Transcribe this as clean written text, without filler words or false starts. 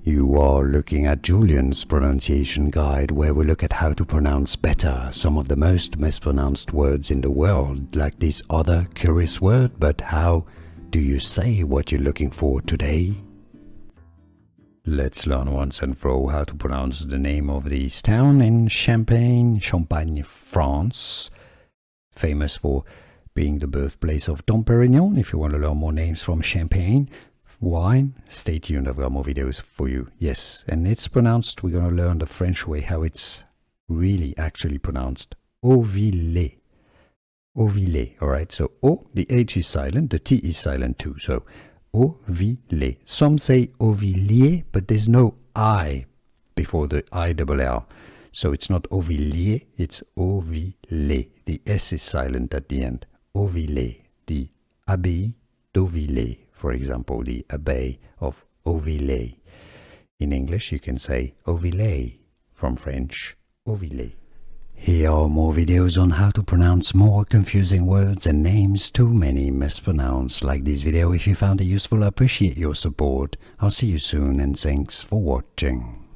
You are looking at Julian's pronunciation guide, where we look at how to pronounce better some of the most mispronounced words in the world, like this other curious word. But how do you say what you're looking for today? Let's learn once and for all how to pronounce the name of this town in Champagne, France, famous for being the birthplace of Dom Perignon. If you want to learn more names from Champagne wine, stay tuned, I've got more videos for you. Yes, and it's pronounced, we're going to learn the French way, how it's really actually pronounced. Hautvillers. Hautvillers, alright? So O, the H is silent, the T is silent too. So Hautvillers. Some say Hautvillers, but there's no I before the I-double-L. So it's not Hautvillers, it's Hautvillers. The S is silent at the end. Hautvillers. The Abbaye d'Hauvillers, for example, the Abbey of Hauvillers. In English, you can say Hauvillers, from French, Hauvillers. Here are more videos on how to pronounce more confusing words and names too many mispronounced. Like this video if you found it useful. I appreciate your support. I'll see you soon and thanks for watching.